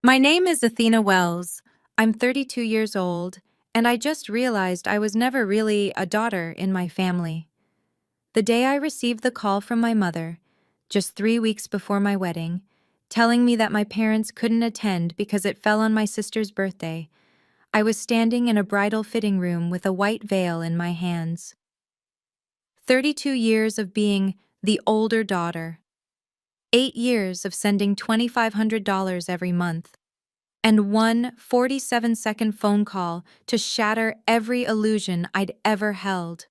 My name is Athena Wells. I'm 32 years old, and I just realized I was never really a daughter in my family. The day I received the call from my mother, just 3 weeks before my wedding, telling me that my parents couldn't attend because it fell on my sister's birthday, I was standing in a bridal fitting room with a white veil in my hands. 32 years of being the older daughter, 8 years of sending $2,500 every month, and one 47-second phone call to shatter every illusion I'd ever held.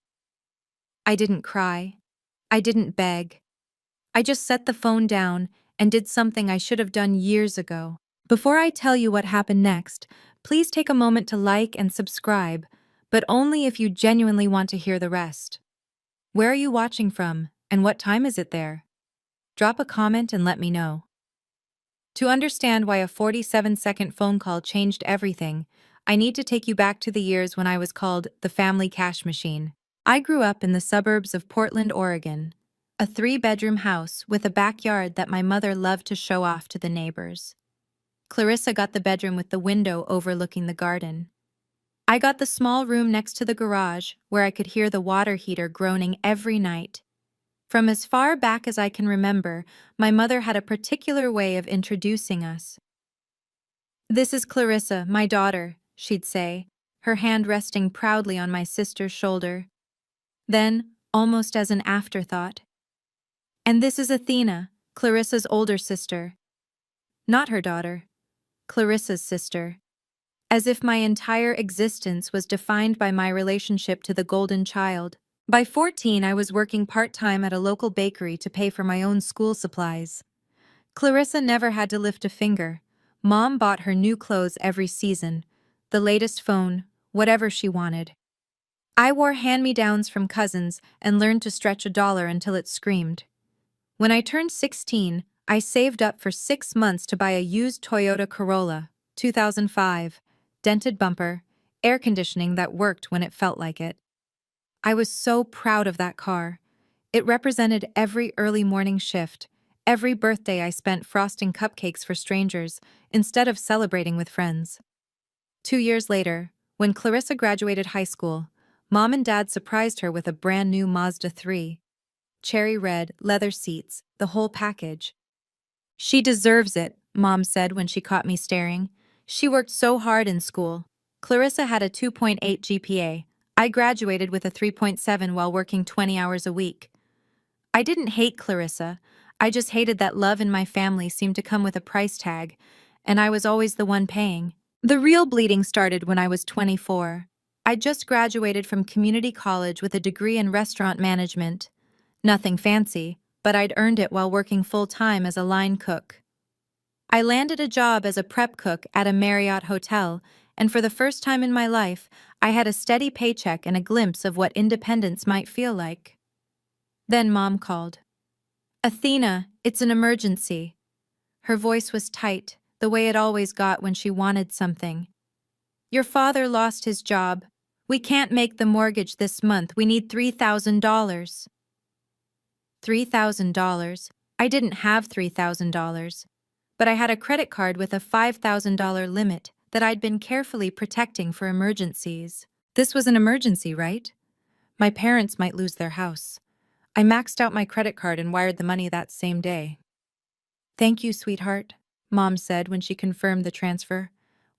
I didn't cry. I didn't beg. I just set the phone down and did something I should have done years ago. Before I tell you what happened next, please take a moment to like and subscribe, but only if you genuinely want to hear the rest. Where are you watching from, and what time is it there? Drop a comment and let me know. To understand why a 47-second phone call changed everything, I need to take you back to the years when I was called the family cash machine. I grew up in the suburbs of Portland, Oregon, a 3-bedroom house with a backyard that my mother loved to show off to the neighbors. Clarissa got the bedroom with the window overlooking the garden. I got the small room next to the garage where I could hear the water heater groaning every night. From as far back as I can remember, my mother had a particular way of introducing us. "This is Clarissa, my daughter," she'd say, her hand resting proudly on my sister's shoulder. Then, almost as an afterthought, "And this is Athena, Clarissa's older sister." Not her daughter, Clarissa's sister. As if my entire existence was defined by my relationship to the golden child. By 14, I was working part-time at a local bakery to pay for my own school supplies. Clarissa never had to lift a finger. Mom bought her new clothes every season, the latest phone, whatever she wanted. I wore hand-me-downs from cousins and learned to stretch $1 until it screamed. When I turned 16, I saved up for 6 months to buy a used Toyota Corolla, 2005, dented bumper, air conditioning that worked when it felt like it. I was so proud of that car. It represented every early morning shift, every birthday I spent frosting cupcakes for strangers instead of celebrating with friends. 2 years later, when Clarissa graduated high school, Mom and Dad surprised her with a brand new Mazda 3. Cherry red, leather seats, the whole package. "She deserves it," Mom said when she caught me staring. "She worked so hard in school." Clarissa had a 2.8 GPA. I graduated with a 3.7 while working 20 hours a week. I didn't hate Clarissa. I just hated that love in my family seemed to come with a price tag, and I was always the one paying. The real bleeding started when I was 24. I just graduated from community college with a degree in restaurant management. Nothing fancy, but I'd earned it while working full-time as a line cook. I landed a job as a prep cook at a Marriott hotel, and for the first time in my life, I had a steady paycheck and a glimpse of what independence might feel like. Then Mom called. "Athena, it's an emergency." Her voice was tight, the way it always got when she wanted something. "Your father lost his job. We can't make the mortgage this month. We need $3,000. $3,000. I didn't have $3,000. But I had a credit card with a $5,000 limit that I'd been carefully protecting for emergencies. This was an emergency, right? My parents might lose their house. I maxed out my credit card and wired the money that same day. "Thank you, sweetheart," Mom said when she confirmed the transfer.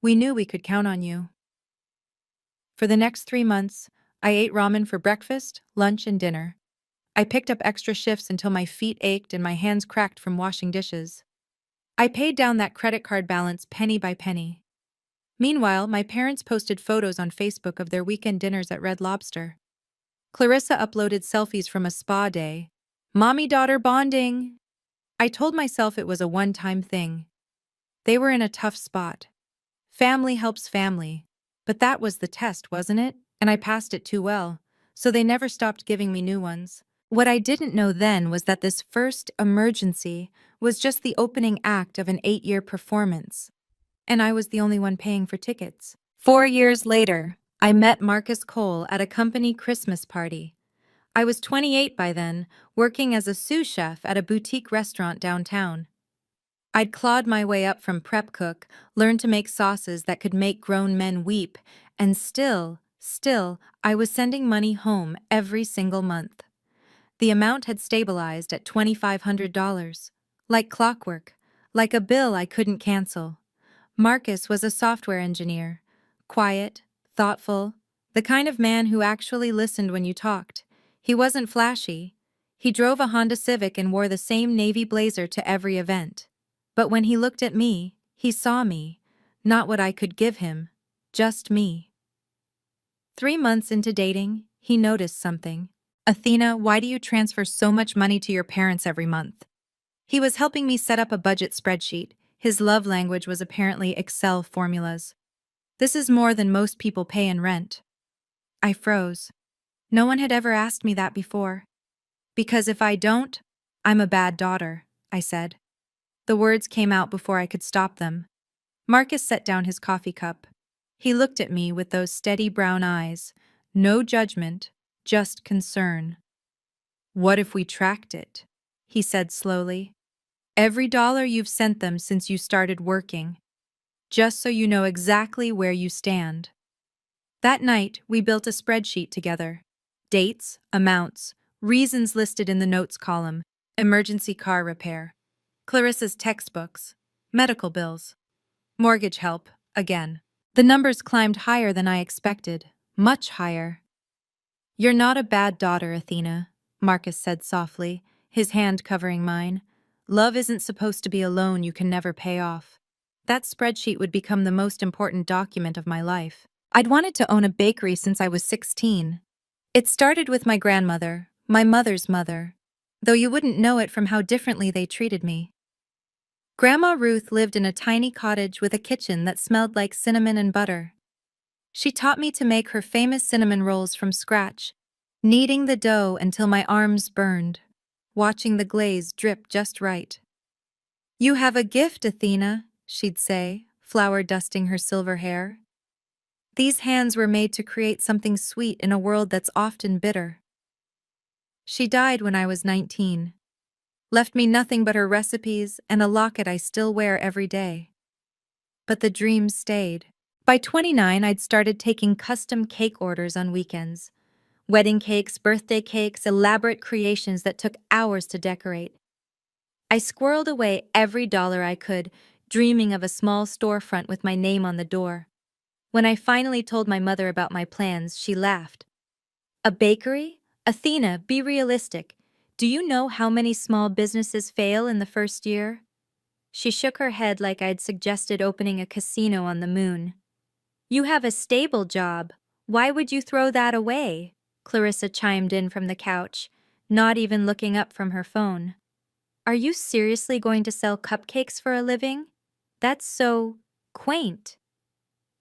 "We knew we could count on you." For the next 3 months, I ate ramen for breakfast, lunch, and dinner. I picked up extra shifts until my feet ached and my hands cracked from washing dishes. I paid down that credit card balance penny by penny. Meanwhile, my parents posted photos on Facebook of their weekend dinners at Red Lobster. Clarissa uploaded selfies from a spa day. Mommy-daughter bonding! I told myself it was a one-time thing. They were in a tough spot. Family helps family. But that was the test, wasn't it? And I passed it too well, so they never stopped giving me new ones. What I didn't know then was that this first emergency was just the opening act of an 8-year performance, and I was the only one paying for tickets. 4 years later, I met Marcus Cole at a company Christmas party. I was 28 by then, working as a sous chef at a boutique restaurant downtown. I'd clawed my way up from prep cook, learned to make sauces that could make grown men weep, and still, I was sending money home every single month. The amount had stabilized at $2,500. Like clockwork, like a bill I couldn't cancel. Marcus was a software engineer. Quiet, thoughtful, the kind of man who actually listened when you talked. He wasn't flashy. He drove a Honda Civic and wore the same navy blazer to every event. But when he looked at me, he saw me. Not what I could give him, just me. 3 months into dating, he noticed something. Athena, why do you transfer so much money to your parents every month? He was helping me set up a budget spreadsheet. His love language was apparently Excel formulas. This is more than most people pay in rent. I froze. No one had ever asked me that before. Because if I don't, I'm a bad daughter, I said. The words came out before I could stop them. Marcus set down his coffee cup. He looked at me with those steady brown eyes. No judgment, just concern. What if we tracked it? He said slowly. Every dollar you've sent them since you started working, just so you know exactly where you stand. That night, we built a spreadsheet together. Dates, amounts, reasons listed in the notes column, emergency car repair, Clarissa's textbooks, medical bills, mortgage help, again. The numbers climbed higher than I expected, much higher. You're not a bad daughter, Athena, Marcus said softly, his hand covering mine. Love isn't supposed to be a loan you can never pay off. That spreadsheet would become the most important document of my life. I'd wanted to own a bakery since I was 16. It started with my grandmother, my mother's mother, though you wouldn't know it from how differently they treated me. Grandma Ruth lived in a tiny cottage with a kitchen that smelled like cinnamon and butter. She taught me to make her famous cinnamon rolls from scratch, kneading the dough until my arms burned, watching the glaze drip just right. You have a gift, Athena, she'd say, flour dusting her silver hair. These hands were made to create something sweet in a world that's often bitter. She died when I was 19. Left me nothing but her recipes and a locket I still wear every day. But the dream stayed. By 29, I'd started taking custom cake orders on weekends. Wedding cakes, birthday cakes, elaborate creations that took hours to decorate. I squirreled away every dollar I could, dreaming of a small storefront with my name on the door. When I finally told my mother about my plans, she laughed. A bakery? Athena, be realistic. Do you know how many small businesses fail in the first year? She shook her head like I'd suggested opening a casino on the moon. You have a stable job. Why would you throw that away? Clarissa chimed in from the couch, not even looking up from her phone. Are you seriously going to sell cupcakes for a living? That's so quaint.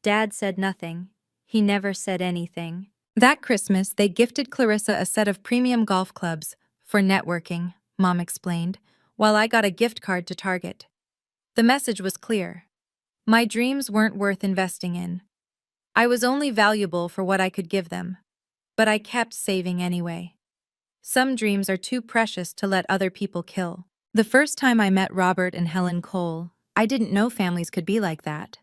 Dad said nothing. He never said anything. That Christmas, they gifted Clarissa a set of premium golf clubs for networking, Mom explained, while I got a gift card to Target. The message was clear. My dreams weren't worth investing in. I was only valuable for what I could give them. But I kept saving anyway. Some dreams are too precious to let other people kill. The first time I met Robert and Helen Cole, I didn't know families could be like that.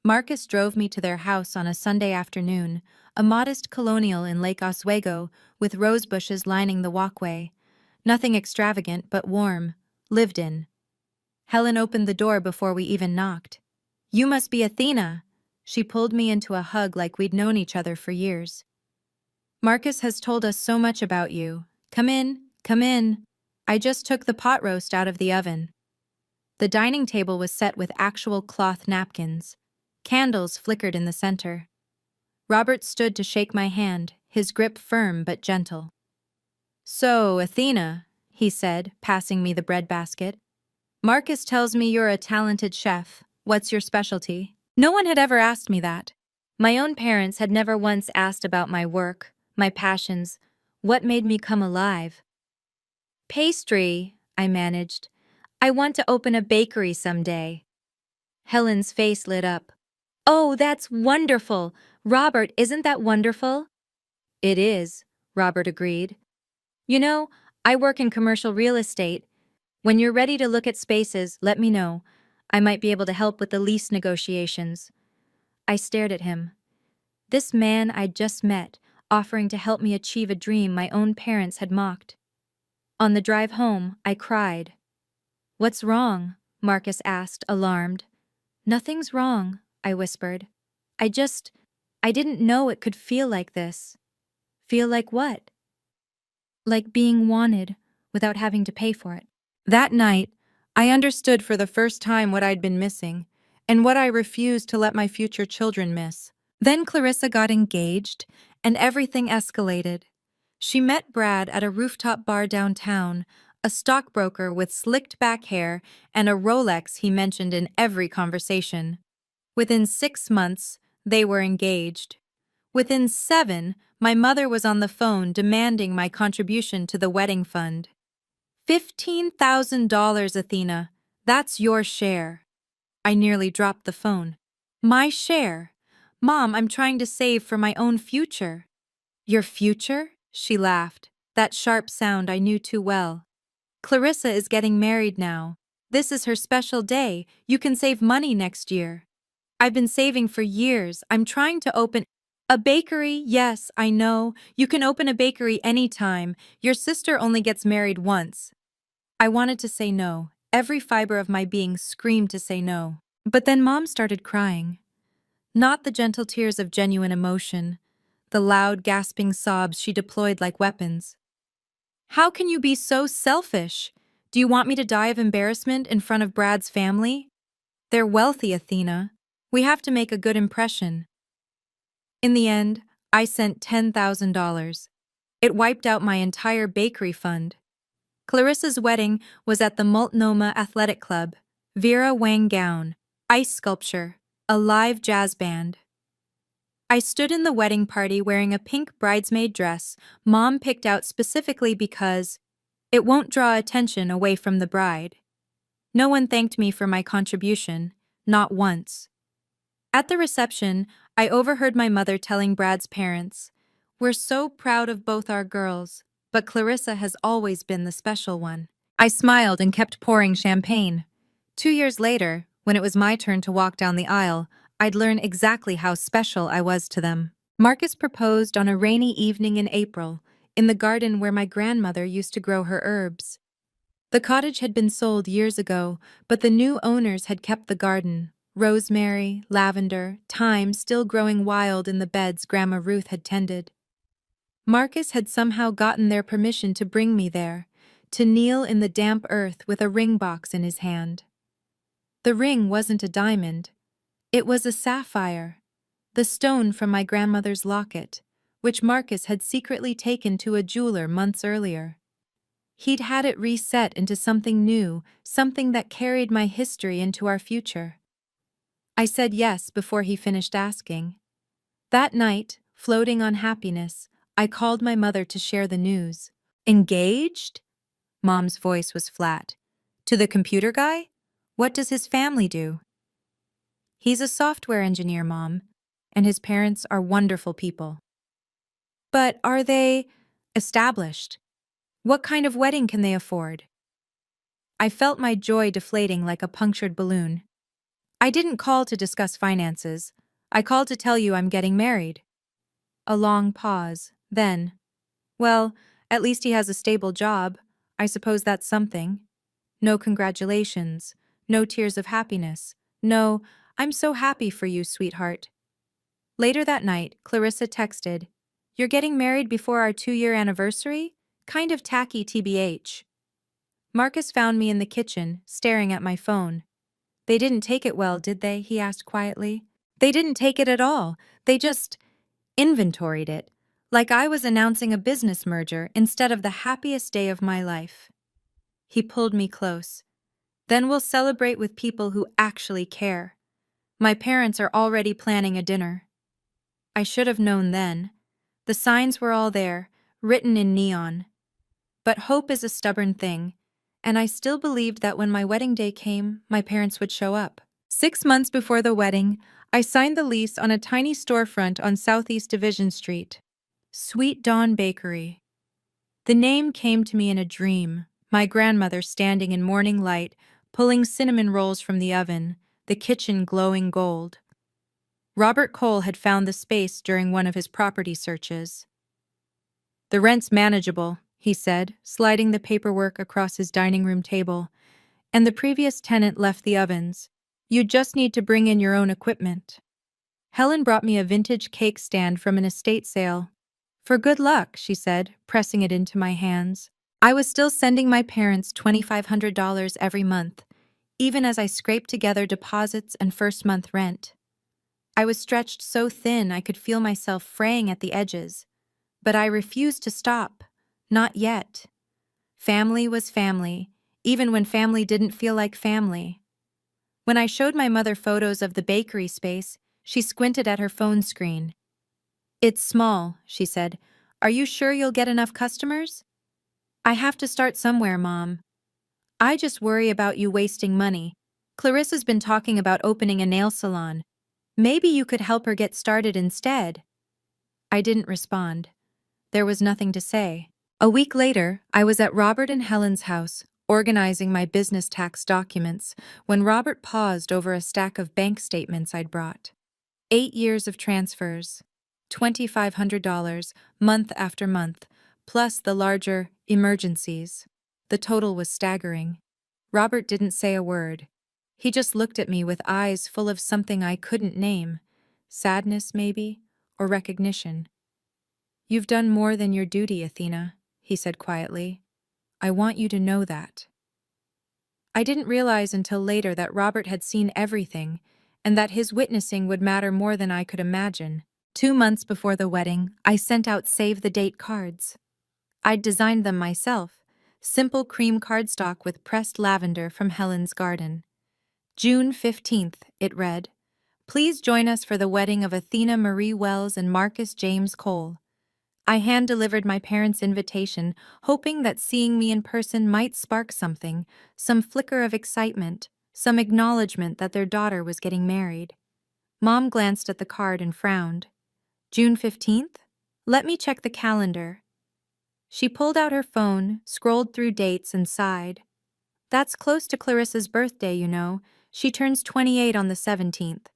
Marcus drove me to their house on a Sunday afternoon, a modest colonial in Lake Oswego with rose bushes lining the walkway. Nothing extravagant but warm, lived in. Helen opened the door before we even knocked. You must be Athena. She pulled me into a hug like we'd known each other for years. Marcus has told us so much about you. Come in, come in. I just took the pot roast out of the oven. The dining table was set with actual cloth napkins. Candles flickered in the center. Robert stood to shake my hand, his grip firm but gentle. So, Athena, he said, passing me the bread basket. Marcus tells me you're a talented chef. What's your specialty? No one had ever asked me that. My own parents had never once asked about my work, my passions, what made me come alive. Pastry, I managed. I want to open a bakery someday. Helen's face lit up. Oh, that's wonderful! Robert, isn't that wonderful? It is, Robert agreed. You know, I work in commercial real estate. When you're ready to look at spaces, let me know. I might be able to help with the lease negotiations. I stared at him. This man I'd just met, offering to help me achieve a dream my own parents had mocked. On the drive home, I cried. "What's wrong?" Marcus asked, alarmed. "Nothing's wrong," I whispered. I just, I didn't know it could feel like this." "Feel like what?" "Like being wanted, without having to pay for it." That night, I understood for the first time what I'd been missing, and what I refused to let my future children miss. Then Clarissa got engaged, and everything escalated. She met Brad at a rooftop bar downtown, a stockbroker with slicked back hair and a Rolex he mentioned in every conversation. Within 6 months, they were engaged. Within 7, my mother was on the phone demanding my contribution to the wedding fund. $15,000, Athena. That's your share. I nearly dropped the phone. My share? Mom, I'm trying to save for my own future. Your future? She laughed, that sharp sound I knew too well. Clarissa is getting married now. This is her special day. You can save money next year. I've been saving for years. I'm trying to open a bakery. Yes, I know. You can open a bakery anytime. Your sister only gets married once. I wanted to say no. Every fiber of my being screamed to say no. But then Mom started crying. Not the gentle tears of genuine emotion, the loud, gasping sobs she deployed like weapons. "How can you be so selfish? Do you want me to die of embarrassment in front of Brad's family? They're wealthy, Athena. We have to make a good impression." In the end, I sent $10,000. It wiped out my entire bakery fund. Clarissa's wedding was at the Multnomah Athletic Club. Vera Wang gown, ice sculpture, a live jazz band. I stood in the wedding party wearing a pink bridesmaid dress Mom picked out specifically because it won't draw attention away from the bride. No one thanked me for my contribution, not once. At the reception, I overheard my mother telling Brad's parents, "We're so proud of both our girls, but Clarissa has always been the special one." I smiled and kept pouring champagne. 2 years later, when it was my turn to walk down the aisle, I'd learn exactly how special I was to them. Marcus proposed on a rainy evening in April, in the garden where my grandmother used to grow her herbs. The cottage had been sold years ago, but the new owners had kept the garden. Rosemary, lavender, thyme still growing wild in the beds Grandma Ruth had tended. Marcus had somehow gotten their permission to bring me there, to kneel in the damp earth with a ring box in his hand. The ring wasn't a diamond. It was a sapphire, the stone from my grandmother's locket, which Marcus had secretly taken to a jeweler months earlier. He'd had it reset into something new, something that carried my history into our future. I said yes before he finished asking. That night, floating on happiness, I called my mother to share the news. "Engaged?" Mom's voice was flat. "To the computer guy? What does his family do?" "He's a software engineer, Mom, and his parents are wonderful people." "But are they established? What kind of wedding can they afford?" I felt my joy deflating like a punctured balloon. "I didn't call to discuss finances. I called to tell you I'm getting married." A long pause. Then, "Well, at least he has a stable job. I suppose that's something." No congratulations. No tears of happiness. No, "I'm so happy for you, sweetheart." Later that night, Clarissa texted, "You're getting married before our 2-year anniversary? Kind of tacky TBH." Marcus found me in the kitchen, staring at my phone. "They didn't take it well, did they?" he asked quietly. "They didn't take it at all. They just inventoried it, like I was announcing a business merger instead of the happiest day of my life." He pulled me close. "Then we'll celebrate with people who actually care. My parents are already planning a dinner." I should have known then. The signs were all there, written in neon. But hope is a stubborn thing, and I still believed that when my wedding day came, my parents would show up. 6 months before the wedding, I signed the lease on a tiny storefront on Southeast Division Street. Sweet Dawn Bakery. The name came to me in a dream, My grandmother standing in morning light, pulling cinnamon rolls from the oven, the kitchen glowing gold. Robert Cole had found the space during one of his property searches. "The rent's manageable," he said, sliding the paperwork across his dining room table. "And the previous tenant left the ovens. You just need to bring in your own equipment." Helen brought me a vintage cake stand from an estate sale. "For good luck," she said, pressing it into my hands. I was still sending my parents $2,500 every month, even as I scraped together deposits and first month rent. I was stretched so thin I could feel myself fraying at the edges. But I refused to stop. Not yet. Family was family, even when family didn't feel like family. When I showed my mother photos of the bakery space, she squinted at her phone screen. "It's small," she said. "Are you sure you'll get enough customers?" "I have to start somewhere, Mom. I just worry about you wasting money. Clarissa's been talking about opening a nail salon. Maybe you could help her get started instead." I didn't respond. There was nothing to say. A week later, I was at Robert and Helen's house, organizing my business tax documents, when Robert paused over a stack of bank statements I'd brought. 8 years of transfers, $2,500, month after month, plus the larger emergencies. The total was staggering. Robert didn't say a word. He just looked at me with eyes full of something I couldn't name. Sadness, maybe, or recognition. "You've done more than your duty, Athena," he said quietly. "I want you to know that." I didn't realize until later that Robert had seen everything, and that his witnessing would matter more than I could imagine. 2 months before the wedding, I sent out save-the-date cards. I'd designed them myself, simple cream cardstock with pressed lavender from Helen's garden. June 15th, it read, "Please join us for the wedding of Athena Marie Wells and Marcus James Cole." I hand-delivered my parents' invitation, hoping that seeing me in person might spark something, some flicker of excitement, some acknowledgement that their daughter was getting married. Mom glanced at the card and frowned. "June 15th? Let me check the calendar." She pulled out her phone, scrolled through dates, and sighed. "That's close to Clarissa's birthday, you know. She turns 28 on the 17th.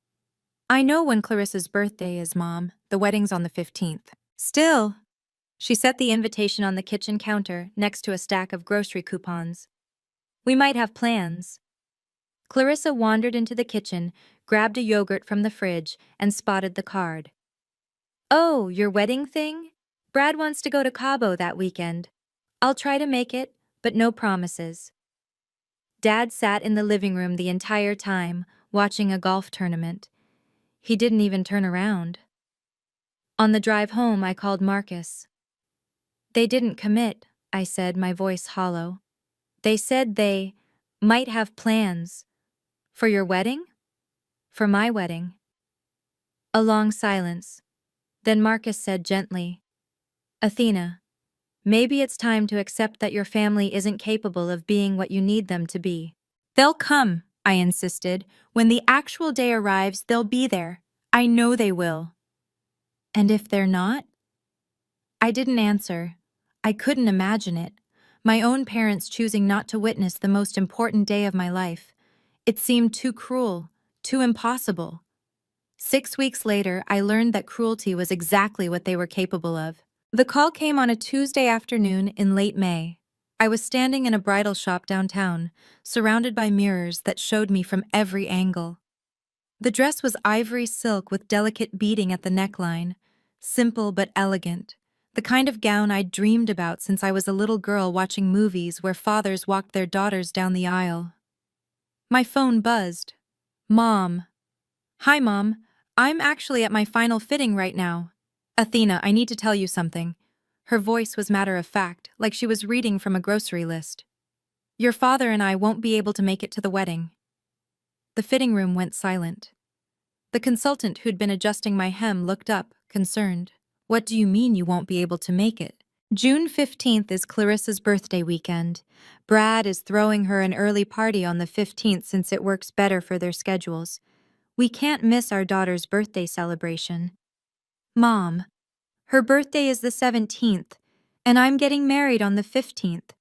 "I know when Clarissa's birthday is, Mom. The wedding's on the 15th. "Still." She set the invitation on the kitchen counter next to a stack of grocery coupons. "We might have plans." Clarissa wandered into the kitchen, grabbed a yogurt from the fridge, and spotted the card. "Oh, your wedding thing? Brad wants to go to Cabo that weekend. I'll try to make it, but no promises." Dad sat in the living room the entire time, watching a golf tournament. He didn't even turn around. On the drive home, I called Marcus. "They didn't commit," I said, my voice hollow. "They said they might have plans." "For your wedding?" "For my wedding." A long silence. Then Marcus said gently, "Athena, maybe it's time to accept that your family isn't capable of being what you need them to be." "They'll come," I insisted. "When the actual day arrives, they'll be there. I know they will." "And if they're not?" I didn't answer. I couldn't imagine it. My own parents choosing not to witness the most important day of my life. It seemed too cruel, too impossible. 6 weeks later, I learned that cruelty was exactly what they were capable of. The call came on a Tuesday afternoon in late May. I was standing in a bridal shop downtown, surrounded by mirrors that showed me from every angle. The dress was ivory silk with delicate beading at the neckline, simple but elegant, the kind of gown I'd dreamed about since I was a little girl watching movies where fathers walked their daughters down the aisle. My phone buzzed. "Mom." "Hi, Mom. I'm actually at my final fitting right now. Athena, I need to tell you something." Her voice was matter-of-fact, like she was reading from a grocery list. "Your father and I won't be able to make it to the wedding." The fitting room went silent. The consultant who'd been adjusting my hem looked up, concerned. "What do you mean you won't be able to make it?" "June 15th is Clarissa's birthday weekend. Brad is throwing her an early party on the 15th since it works better for their schedules. We can't miss our daughter's birthday celebration." "Mom, her birthday is the 17th, and I'm getting married on the 15th.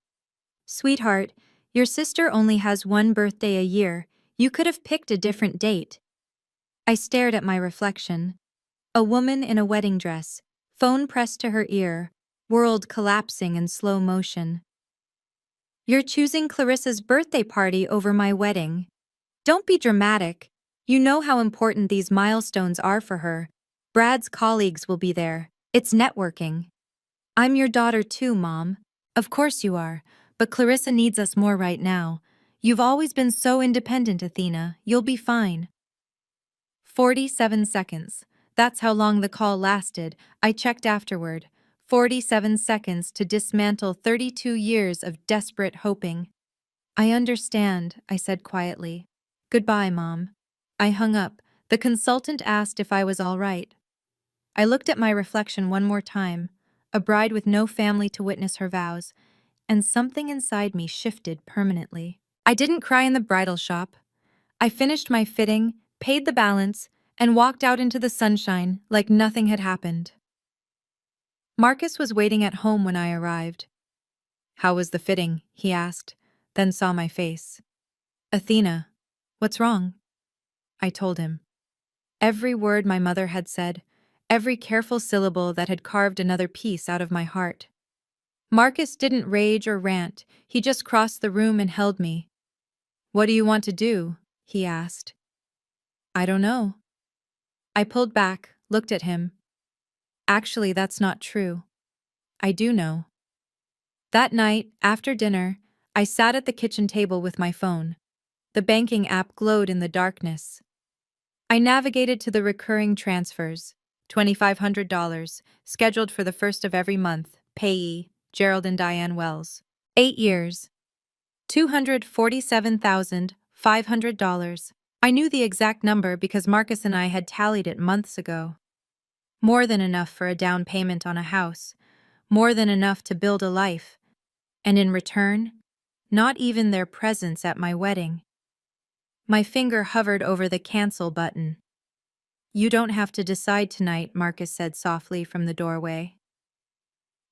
Sweetheart, your sister only has one birthday a year. You could have picked a different date. I stared at my reflection. A woman in a wedding dress, phone pressed to her ear, world collapsing in slow motion. You're choosing Clarissa's birthday party over my wedding. Don't be dramatic. You know how important these milestones are for her. Brad's colleagues will be there. It's networking. I'm your daughter too, Mom. Of course you are, but Clarissa needs us more right now. You've always been so independent, Athena. You'll be fine. 47 seconds. That's how long the call lasted. I checked afterward. 47 seconds to dismantle 32 years of desperate hoping. I understand, I said quietly. Goodbye, Mom. I hung up. The consultant asked if I was all right. I looked at my reflection one more time, a bride with no family to witness her vows, and something inside me shifted permanently. I didn't cry in the bridal shop. I finished my fitting, paid the balance, and walked out into the sunshine like nothing had happened. Marcus was waiting at home when I arrived. How was the fitting? He asked, then saw my face. Athena, what's wrong? I told him. Every word my mother had said, every careful syllable that had carved another piece out of my heart. Marcus didn't rage or rant, he just crossed the room and held me. What do you want to do? He asked. I don't know. I pulled back, looked at him. Actually, that's not true. I do know. That night, after dinner, I sat at the kitchen table with my phone. The banking app glowed in the darkness. I navigated to the recurring transfers. $2,500, scheduled for the first of every month, payee, Gerald and Diane Wells. 8 years. $247,500. I knew the exact number because Marcus and I had tallied it months ago. More than enough for a down payment on a house, more than enough to build a life. And in return, not even their presence at my wedding. My finger hovered over the cancel button. You don't have to decide tonight, Marcus said softly from the doorway.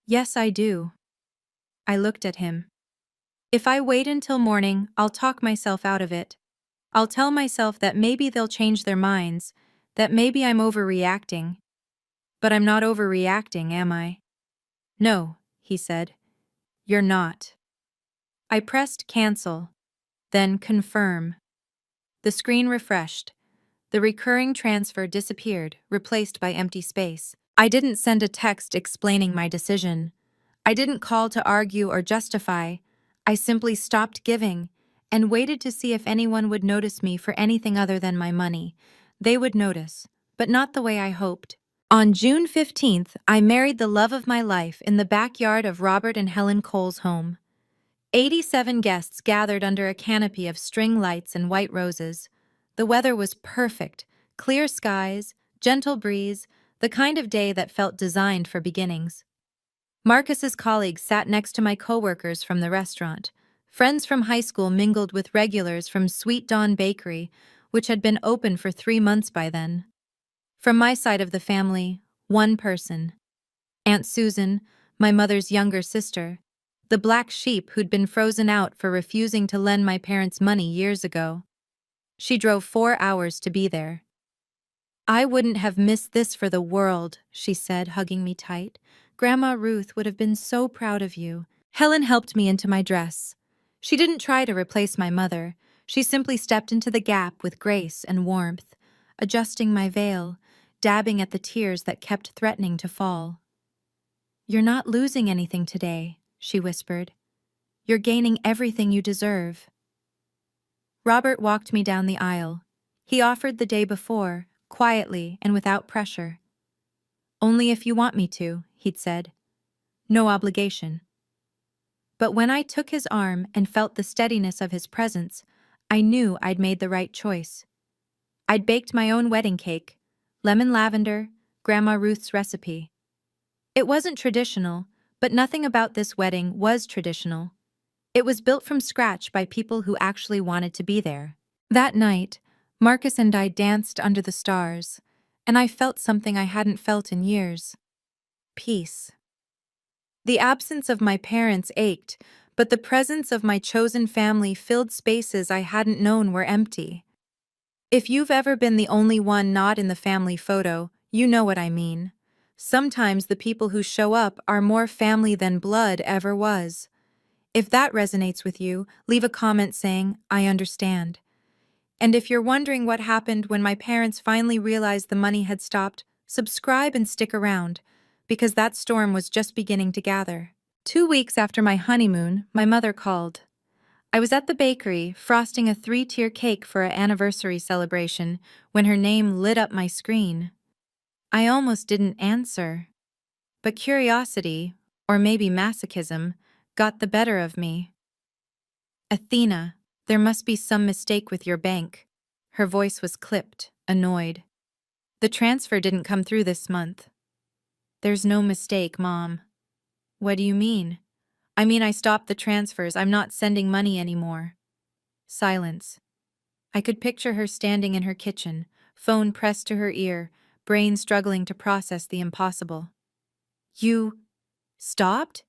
Yes, I do. I looked at him. If I wait until morning, I'll talk myself out of it. I'll tell myself that maybe they'll change their minds, that maybe I'm overreacting. But I'm not overreacting, am I? No, he said. You're not. I pressed cancel, then confirm. The screen refreshed. The recurring transfer disappeared, replaced by empty space. I didn't send a text explaining my decision. I didn't call to argue or justify. I simply stopped giving and waited to see if anyone would notice me for anything other than my money. They would notice, but not the way I hoped. On June 15th, I married the love of my life in the backyard of Robert and Helen Cole's home. 87 guests gathered under a canopy of string lights and white roses. The weather was perfect, clear skies, gentle breeze, the kind of day that felt designed for beginnings. Marcus's colleagues sat next to my coworkers from the restaurant. Friends from high school mingled with regulars from Sweet Dawn Bakery, which had been open for 3 months by then. From my side of the family, one person. Aunt Susan, my mother's younger sister, the black sheep who'd been frozen out for refusing to lend my parents money years ago. She drove 4 hours to be there. I wouldn't have missed this for the world, she said, hugging me tight. Grandma Ruth would have been so proud of you. Helen helped me into my dress. She didn't try to replace my mother. She simply stepped into the gap with grace and warmth, adjusting my veil, dabbing at the tears that kept threatening to fall. You're not losing anything today, she whispered. You're gaining everything you deserve. Robert walked me down the aisle. He offered the day before, quietly and without pressure. Only if you want me to, he'd said. No obligation. But when I took his arm and felt the steadiness of his presence, I knew I'd made the right choice. I'd baked my own wedding cake, lemon lavender, Grandma Ruth's recipe. It wasn't traditional, but nothing about this wedding was traditional. It was built from scratch by people who actually wanted to be there. That night, Marcus and I danced under the stars, and I felt something I hadn't felt in years. Peace. The absence of my parents ached, but the presence of my chosen family filled spaces I hadn't known were empty. If you've ever been the only one not in the family photo, you know what I mean. Sometimes the people who show up are more family than blood ever was. If that resonates with you, leave a comment saying, I understand. And if you're wondering what happened when my parents finally realized the money had stopped, subscribe and stick around, because that storm was just beginning to gather. 2 weeks after my honeymoon, my mother called. I was at the bakery, frosting a 3-tier cake for an anniversary celebration, when her name lit up my screen. I almost didn't answer. But curiosity, or maybe masochism, got the better of me. Athena, there must be some mistake with your bank. Her voice was clipped, annoyed. The transfer didn't come through this month. There's no mistake, Mom. What do you mean? I mean, I stopped the transfers. I'm not sending money anymore. Silence. I could picture her standing in her kitchen, phone pressed to her ear, brain struggling to process the impossible. You stopped?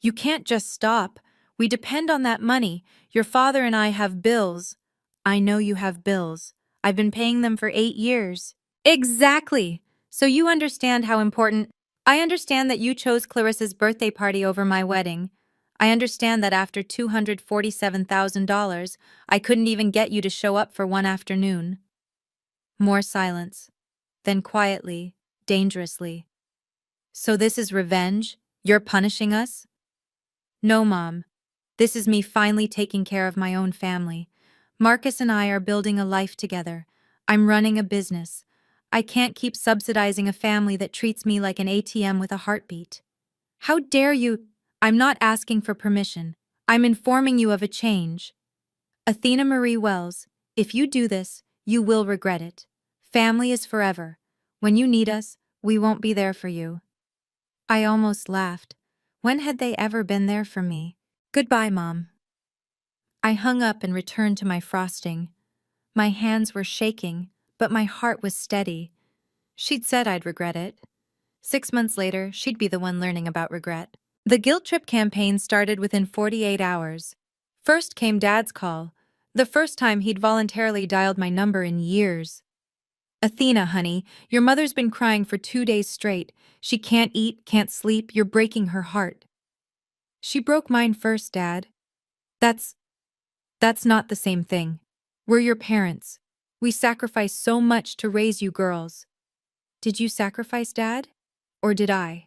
You can't just stop. We depend on that money. Your father and I have bills. I know you have bills. I've been paying them for 8 years. Exactly. So you understand how important. I understand that you chose Clarissa's birthday party over my wedding. I understand that after $247,000, I couldn't even get you to show up for one afternoon. More silence. Then quietly, dangerously. So this is revenge? You're punishing us? No, Mom. This is me finally taking care of my own family. Marcus and I are building a life together. I'm running a business. I can't keep subsidizing a family that treats me like an ATM with a heartbeat. How dare you? I'm not asking for permission. I'm informing you of a change. Athena Marie Wells, if you do this, you will regret it. Family is forever. When you need us, we won't be there for you. I almost laughed. When had they ever been there for me? Goodbye, Mom. I hung up and returned to my frosting. My hands were shaking, but my heart was steady. She'd said I'd regret it. 6 months later, she'd be the one learning about regret. The guilt trip campaign started within 48 hours. First came Dad's call, the first time he'd voluntarily dialed my number in years. Athena, honey, your mother's been crying for 2 days straight. She can't eat, can't sleep, you're breaking her heart. She broke mine first, Dad. That's not the same thing. We're your parents. We sacrificed so much to raise you girls. Did you sacrifice, Dad? Or did I?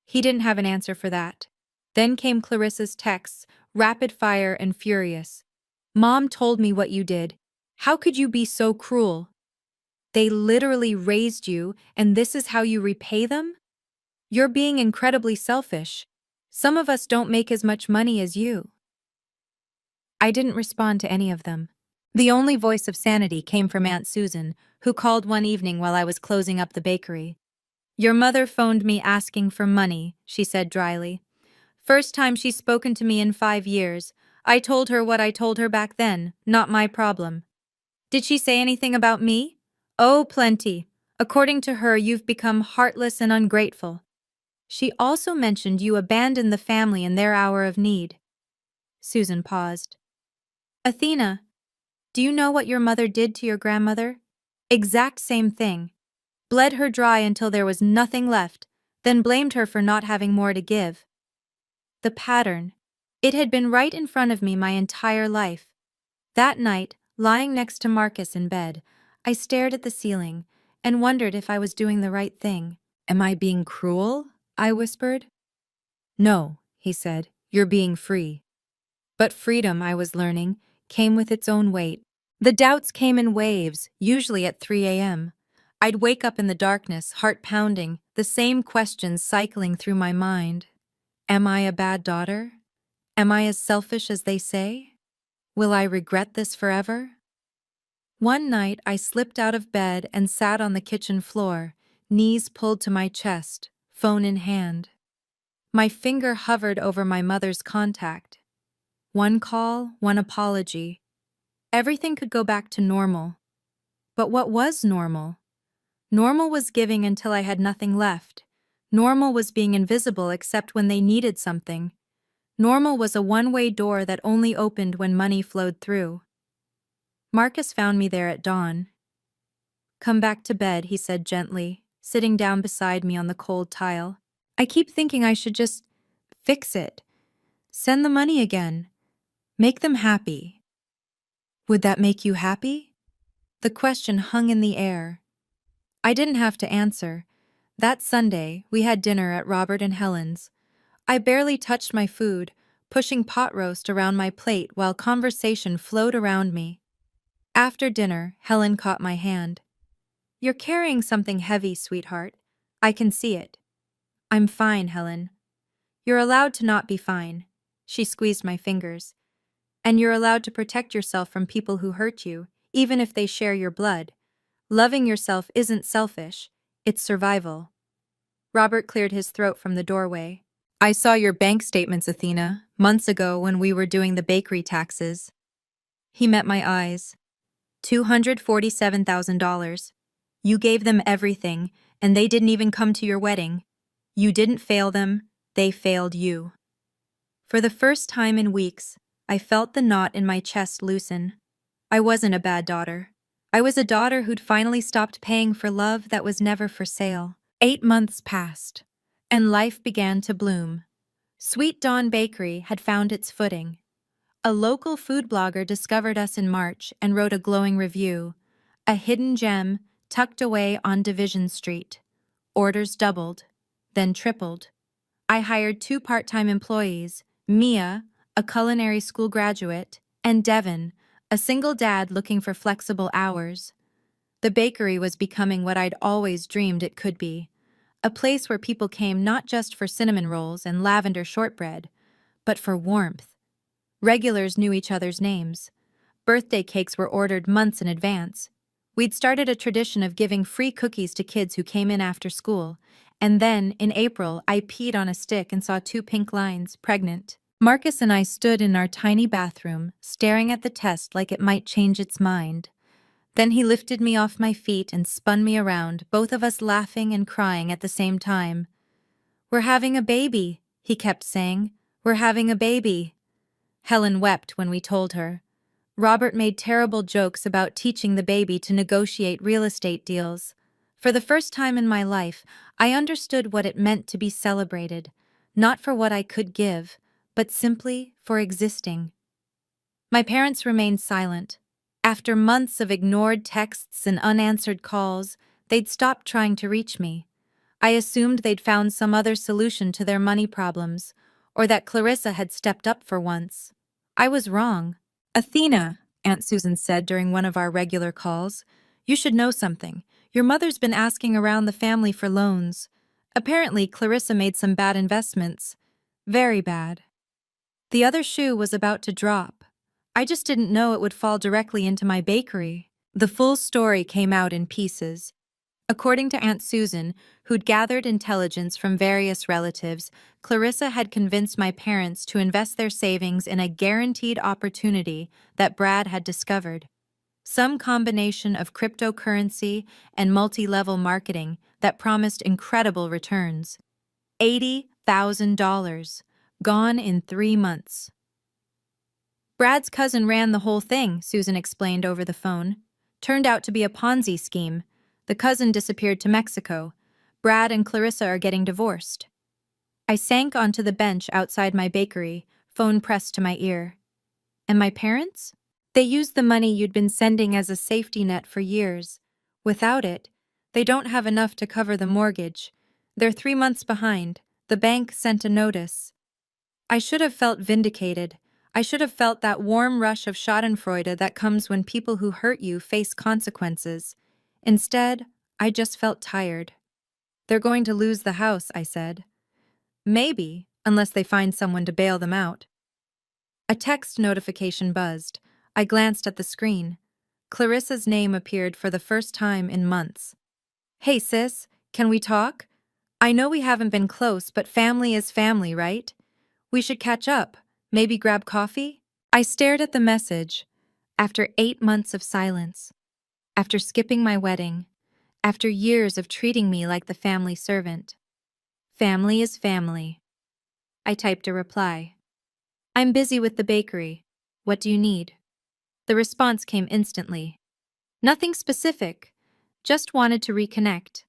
He didn't have an answer for that. Then came Clarissa's texts, rapid fire and furious. Mom told me what you did. How could you be so cruel? They literally raised you, and this is how you repay them? You're being incredibly selfish. Some of us don't make as much money as you. I didn't respond to any of them. The only voice of sanity came from Aunt Susan, who called one evening while I was closing up the bakery. Your mother phoned me asking for money, she said dryly. First time she's spoken to me in 5 years. I told her what I told her back then, not my problem. Did she say anything about me? Oh, plenty. According to her, you've become heartless and ungrateful. She also mentioned you abandoned the family in their hour of need. Susan paused. Athena, do you know what your mother did to your grandmother? Exact same thing. Bled her dry until there was nothing left, then blamed her for not having more to give. The pattern. It had been right in front of me my entire life. That night, lying next to Marcus in bed, I stared at the ceiling and wondered if I was doing the right thing. Am I being cruel? I whispered. No, he said, you're being free. But freedom, I was learning, came with its own weight. The doubts came in waves, usually at 3 a.m. I'd wake up in the darkness, heart pounding, the same questions cycling through my mind. Am I a bad daughter? Am I as selfish as they say? Will I regret this forever? One night, I slipped out of bed and sat on the kitchen floor, knees pulled to my chest, phone in hand. My finger hovered over my mother's contact. One call, one apology. Everything could go back to normal. But what was normal? Normal was giving until I had nothing left. Normal was being invisible except when they needed something. Normal was a one-way door that only opened when money flowed through. Marcus found me there at dawn. "Come back to bed," he said gently, sitting down beside me on the cold tile. "I keep thinking I should just fix it. Send the money again. Make them happy." Would that make you happy? The question hung in the air. I didn't have to answer. That Sunday, we had dinner at Robert and Helen's. I barely touched my food, pushing pot roast around my plate while conversation flowed around me. After dinner, Helen caught my hand. "You're carrying something heavy, sweetheart. I can see it." "I'm fine, Helen." "You're allowed to not be fine." She squeezed my fingers. "And you're allowed to protect yourself from people who hurt you, even if they share your blood. Loving yourself isn't selfish, it's survival." Robert cleared his throat from the doorway. "I saw your bank statements, Athena, months ago when we were doing the bakery taxes." He met my eyes. $247,000. You gave them everything, and they didn't even come to your wedding. You didn't fail them, they failed you. For the first time in weeks, I felt the knot in my chest loosen. I wasn't a bad daughter. I was a daughter who'd finally stopped paying for love that was never for sale. 8 months passed, and life began to bloom. Sweet Dawn Bakery had found its footing. A local food blogger discovered us in March and wrote a glowing review, a hidden gem tucked away on Division Street. Orders doubled, then tripled. I hired 2 part-time employees, Mia, a culinary school graduate, and Devin, a single dad looking for flexible hours. The bakery was becoming what I'd always dreamed it could be, a place where people came not just for cinnamon rolls and lavender shortbread, but for warmth. Regulars knew each other's names. Birthday cakes were ordered months in advance. We'd started a tradition of giving free cookies to kids who came in after school, and then, in April, I peed on a stick and saw 2 pink lines, pregnant. Marcus and I stood in our tiny bathroom, staring at the test like it might change its mind. Then he lifted me off my feet and spun me around, both of us laughing and crying at the same time. "We're having a baby," he kept saying. "We're having a baby." Helen wept when we told her. Robert made terrible jokes about teaching the baby to negotiate real estate deals. For the first time in my life, I understood what it meant to be celebrated, not for what I could give, but simply for existing. My parents remained silent. After months of ignored texts and unanswered calls, they'd stopped trying to reach me. I assumed they'd found some other solution to their money problems, or that Clarissa had stepped up for once. I was wrong. "Athena," Aunt Susan said during one of our regular calls, "you should know something. Your mother's been asking around the family for loans. Apparently, Clarissa made some bad investments. Very bad." The other shoe was about to drop. I just didn't know it would fall directly into my bakery. The full story came out in pieces. According to Aunt Susan, who'd gathered intelligence from various relatives, Clarissa had convinced my parents to invest their savings in a guaranteed opportunity that Brad had discovered. Some combination of cryptocurrency and multi-level marketing that promised incredible returns. $80,000, gone in 3 months. "Brad's cousin ran the whole thing," Susan explained over the phone. "Turned out to be a Ponzi scheme. The cousin disappeared to Mexico. Brad and Clarissa are getting divorced." I sank onto the bench outside my bakery, phone pressed to my ear. "And my parents?" "They used the money you'd been sending as a safety net for years. Without it, they don't have enough to cover the mortgage. They're 3 months behind. The bank sent a notice." I should have felt vindicated. I should have felt that warm rush of schadenfreude that comes when people who hurt you face consequences. Instead, I just felt tired. "They're going to lose the house," I said. "Maybe, unless they find someone to bail them out." A text notification buzzed. I glanced at the screen. Clarissa's name appeared for the first time in months. "Hey sis, can we talk? I know we haven't been close, but family is family, right? We should catch up, maybe grab coffee?" I stared at the message. After 8 months of silence, after skipping my wedding, after years of treating me like the family servant. "Family is family." I typed a reply. I'm busy with the bakery. What do you need? The response came instantly. Nothing specific. Just wanted to reconnect.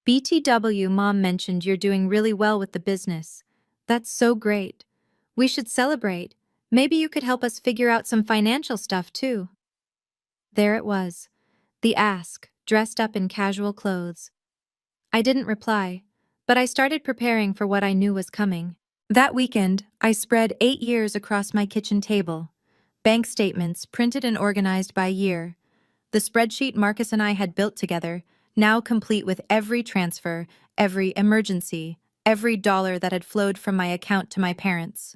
BTW, Mom mentioned you're doing really well with the business. That's so great. We should celebrate. Maybe you could help us figure out some financial stuff too. There it was. The ask, dressed up in casual clothes. I didn't reply, but I started preparing for what I knew was coming. That weekend, I spread 8 years across my kitchen table. Bank statements printed and organized by year. The spreadsheet Marcus and I had built together, now complete with every transfer, every emergency, every dollar that had flowed from my account to my parents.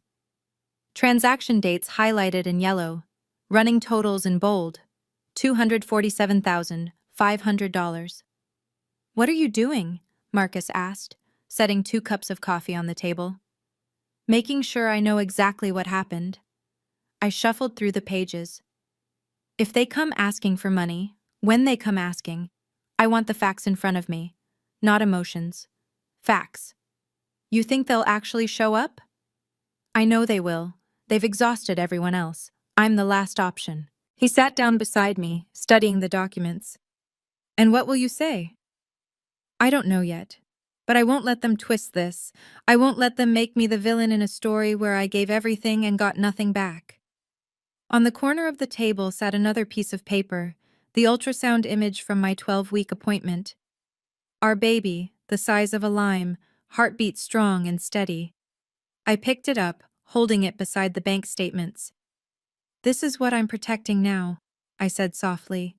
Transaction dates highlighted in yellow, running totals in bold. $247,500. What are you doing? Marcus asked, setting 2 cups of coffee on the table. Making sure I know exactly what happened. I shuffled through the pages. If they come asking for money, when they come asking, I want the facts in front of me, not emotions. Facts. You think they'll actually show up? I know they will. They've exhausted everyone else. I'm the last option. He sat down beside me, studying the documents. And what will you say? I don't know yet. But I won't let them twist this. I won't let them make me the villain in a story where I gave everything and got nothing back. On the corner of the table sat another piece of paper, the ultrasound image from my 12-week appointment. Our baby, the size of a lime, heartbeat strong and steady. I picked it up, holding it beside the bank statements. This is what I'm protecting now, I said softly.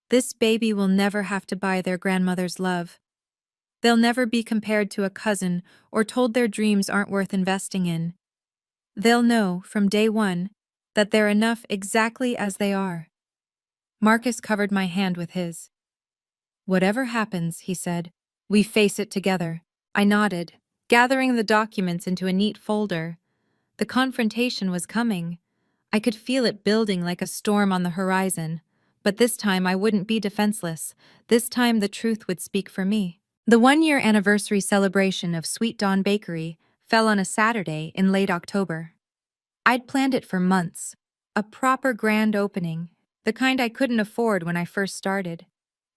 This baby will never have to buy their grandmother's love. They'll never be compared to a cousin or told their dreams aren't worth investing in. They'll know, from day one, that they're enough exactly as they are. Marcus covered my hand with his. Whatever happens, he said, we face it together. I nodded, gathering the documents into a neat folder. The confrontation was coming. I could feel it building like a storm on the horizon. But this time I wouldn't be defenseless. This time the truth would speak for me. The 1-year anniversary celebration of Sweet Dawn Bakery fell on a Saturday in late October. I'd planned it for months. A proper grand opening, the kind I couldn't afford when I first started.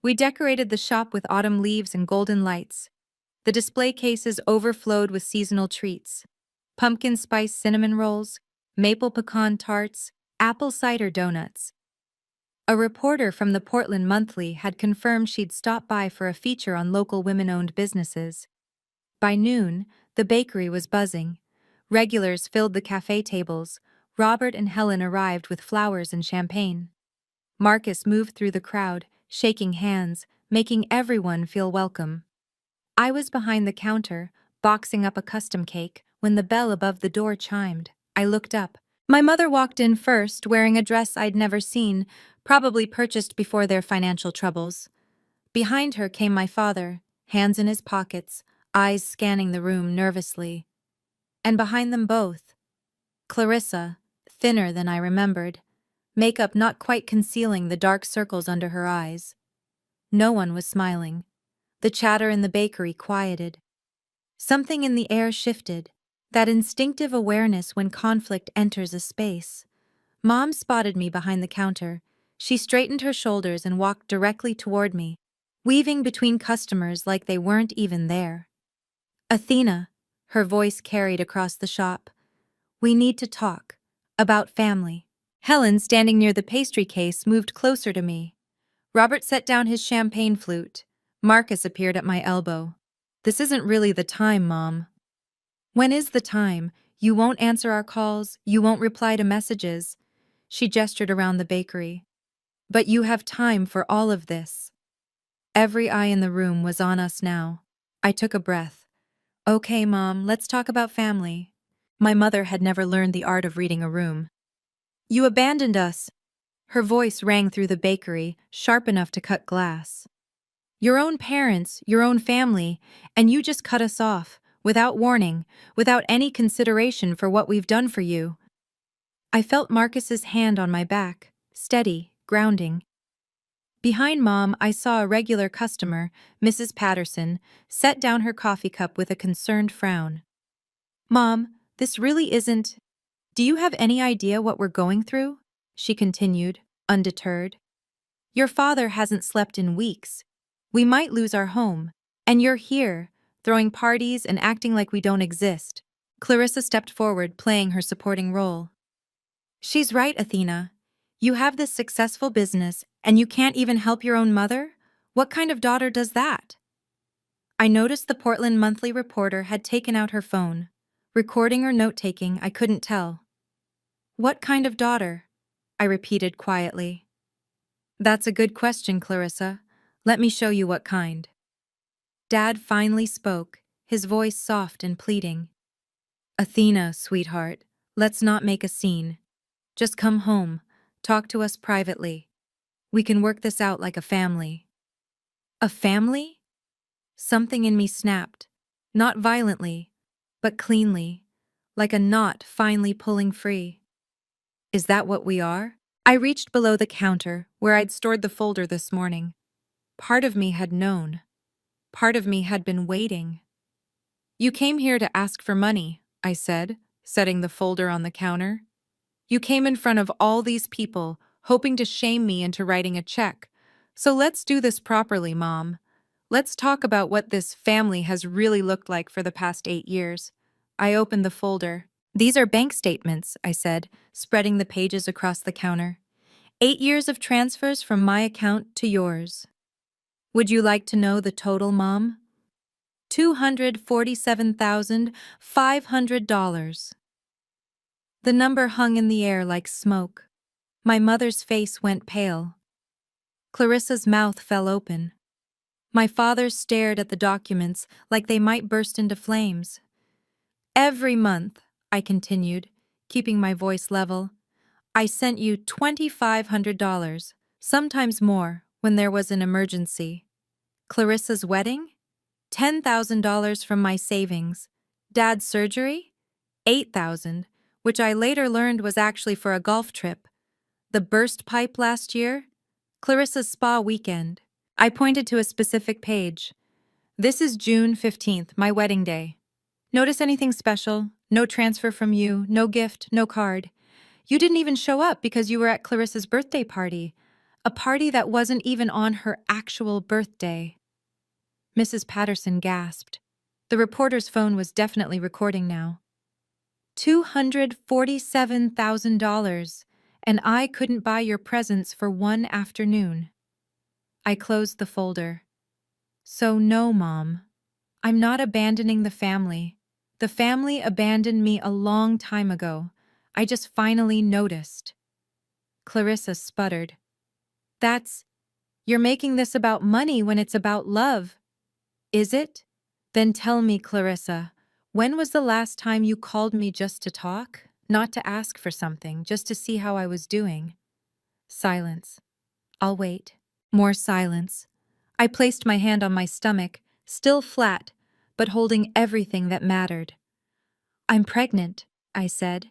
We decorated the shop with autumn leaves and golden lights. The display cases overflowed with seasonal treats. Pumpkin spice cinnamon rolls, maple pecan tarts, apple cider donuts. A reporter from the Portland Monthly had confirmed she'd stop by for a feature on local women-owned businesses. By noon, the bakery was buzzing. Regulars filled the cafe tables. Robert and Helen arrived with flowers and champagne. Marcus moved through the crowd, shaking hands, making everyone feel welcome. I was behind the counter, boxing up a custom cake, when the bell above the door chimed. I looked up. My mother walked in first, wearing a dress I'd never seen, probably purchased before their financial troubles. Behind her came my father, hands in his pockets, eyes scanning the room nervously. And behind them both, Clarissa, thinner than I remembered, makeup not quite concealing the dark circles under her eyes. No one was smiling. The chatter in the bakery quieted. Something in the air shifted, that instinctive awareness when conflict enters a space. Mom spotted me behind the counter. She straightened her shoulders and walked directly toward me, weaving between customers like they weren't even there. Athena, her voice carried across the shop. We need to talk. About family. Helen, standing near the pastry case, moved closer to me. Robert set down his champagne flute. Marcus appeared at my elbow. This isn't really the time, Mom. When is the time? You won't answer our calls. You won't reply to messages. She gestured around the bakery. But you have time for all of this. Every eye in the room was on us now. I took a breath. Okay, Mom, let's talk about family. My mother had never learned the art of reading a room. You abandoned us. Her voice rang through the bakery, sharp enough to cut glass. Your own parents, your own family, and you just cut us off, without warning, without any consideration for what we've done for you. I felt Marcus's hand on my back, steady, grounding. Behind Mom, I saw a regular customer, Mrs. Patterson, set down her coffee cup with a concerned frown. Mom, this really isn't... Do you have any idea what we're going through? She continued, undeterred. Your father hasn't slept in weeks. We might lose our home. And you're here, throwing parties and acting like we don't exist. Clarissa stepped forward, playing her supporting role. She's right, Athena. You have this successful business, and you can't even help your own mother? What kind of daughter does that? I noticed the Portland Monthly reporter had taken out her phone. Recording or note-taking, I couldn't tell. What kind of daughter? I repeated quietly. That's a good question, Clarissa. Let me show you what kind. Dad finally spoke, his voice soft and pleading. Athena, sweetheart, let's not make a scene. Just come home. Talk to us privately. We can work this out like a family. A family? Something in me snapped. Not violently, but cleanly, like a knot finally pulling free. Is that what we are? I reached below the counter where I'd stored the folder this morning. Part of me had known. Part of me had been waiting. You came here to ask for money, I said, setting the folder on the counter. You came in front of all these people, hoping to shame me into writing a check. So let's do this properly, Mom. Let's talk about what this family has really looked like for the past 8 years. I opened the folder. These are bank statements, I said, spreading the pages across the counter. 8 years of transfers from my account to yours. Would you like to know the total, Mom? $247,500. The number hung in the air like smoke. My mother's face went pale. Clarissa's mouth fell open. My father stared at the documents like they might burst into flames. Every month, I continued, keeping my voice level, I sent you $2,500, sometimes more, when there was an emergency. Clarissa's wedding? $10,000 from my savings. Dad's surgery? $8,000, which I later learned was actually for a golf trip. The burst pipe last year? Clarissa's spa weekend. I pointed to a specific page. This is June 15th, my wedding day. Notice anything special? No transfer from you, no gift, no card. You didn't even show up because you were at Clarissa's birthday party. A party that wasn't even on her actual birthday. Mrs. Patterson gasped. The reporter's phone was definitely recording now. $247,000, and I couldn't buy your presents for one afternoon. I closed the folder. So no, Mom. I'm not abandoning the family. The family abandoned me a long time ago. I just finally noticed. Clarissa sputtered. You're making this about money when it's about love. Is it? Then tell me, Clarissa, when was the last time you called me just to talk? Not to ask for something, just to see how I was doing. Silence. I'll wait. More silence. I placed my hand on my stomach, still flat, but holding everything that mattered. I'm pregnant, I said.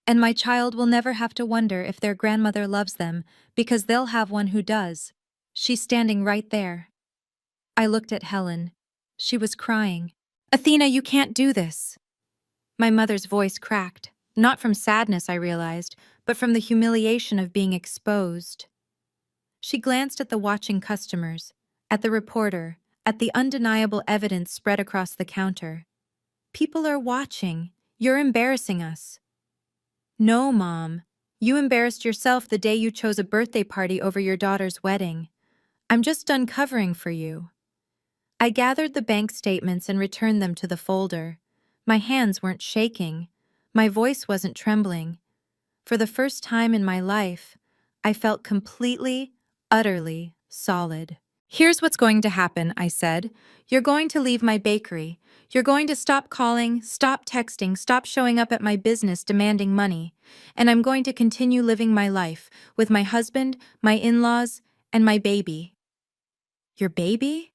And my child will never have to wonder if their grandmother loves them, because they'll have one who does. She's standing right there. I looked at Helen. She was crying. Athena, you can't do this. My mother's voice cracked, not from sadness, I realized, but from the humiliation of being exposed. She glanced at the watching customers, at the reporter, at the undeniable evidence spread across the counter. People are watching. You're embarrassing us. No, Mom. You embarrassed yourself the day you chose a birthday party over your daughter's wedding. I'm just done covering for you. I gathered the bank statements and returned them to the folder. My hands weren't shaking. My voice wasn't trembling. For the first time in my life, I felt completely, utterly solid. Here's what's going to happen, I said. You're going to leave my bakery. You're going to stop calling, stop texting, stop showing up at my business demanding money. And I'm going to continue living my life with my husband, my in-laws, and my baby. Your baby?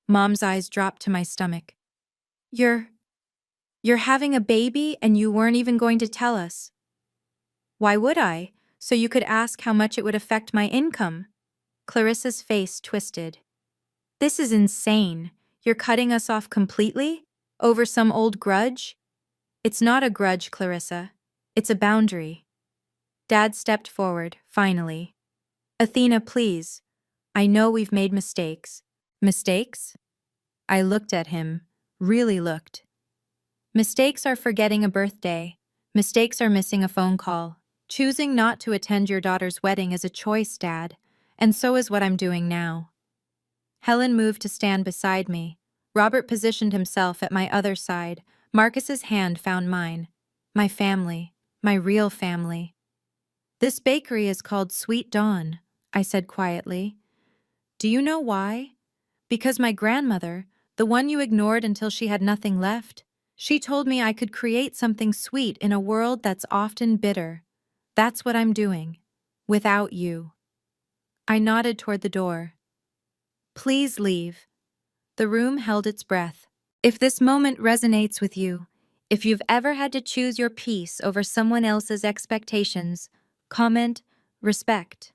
Mom's eyes dropped to my stomach. You're having a baby and you weren't even going to tell us. Why would I? So you could ask how much it would affect my income. Clarissa's face twisted. This is insane. You're cutting us off completely? Over some old grudge? It's not a grudge, Clarissa. It's a boundary. Dad stepped forward, finally. Athena, please. I know we've made mistakes. Mistakes? I looked at him, really looked. Mistakes are forgetting a birthday. Mistakes are missing a phone call. Choosing not to attend your daughter's wedding is a choice, Dad, and so is what I'm doing now. Helen moved to stand beside me. Robert positioned himself at my other side. Marcus's hand found mine. My family. My real family. This bakery is called Sweet Dawn, I said quietly. Do you know why? Because my grandmother, the one you ignored until she had nothing left, she told me I could create something sweet in a world that's often bitter. That's what I'm doing. Without you. I nodded toward the door. Please leave. The room held its breath. If this moment resonates with you, if you've ever had to choose your peace over someone else's expectations, comment, respect.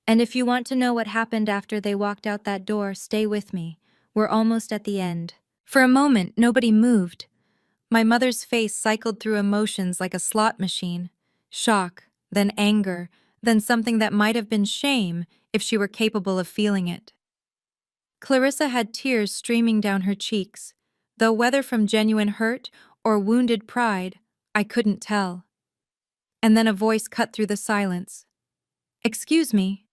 And if you want to know what happened after they walked out that door, stay with me. We're almost at the end. For a moment, nobody moved. My mother's face cycled through emotions like a slot machine. Shock, then anger, then something that might have been shame if she were capable of feeling it. Clarissa had tears streaming down her cheeks, though whether from genuine hurt or wounded pride, I couldn't tell. And then a voice cut through the silence. Excuse me.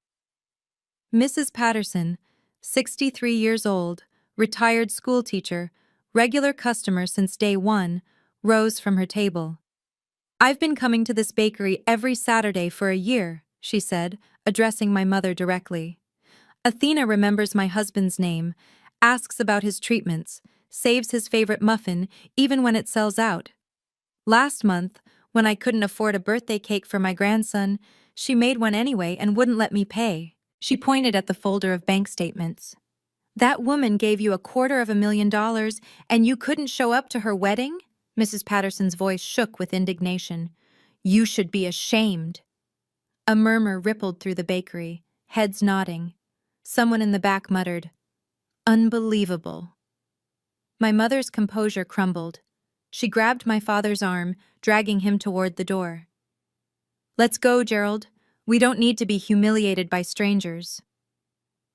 Mrs. Patterson, 63 years old, retired schoolteacher, regular customer since day one, rose from her table. I've been coming to this bakery every Saturday for a year, she said, addressing my mother directly. Athena remembers my husband's name, asks about his treatments, saves his favorite muffin even when it sells out. Last month, when I couldn't afford a birthday cake for my grandson, she made one anyway and wouldn't let me pay. She pointed at the folder of bank statements. That woman gave you $250,000 and you couldn't show up to her wedding? Mrs. Patterson's voice shook with indignation. You should be ashamed. A murmur rippled through the bakery, heads nodding. Someone in the back muttered, Unbelievable. My mother's composure crumbled. She grabbed my father's arm, dragging him toward the door. Let's go, Gerald. We don't need to be humiliated by strangers.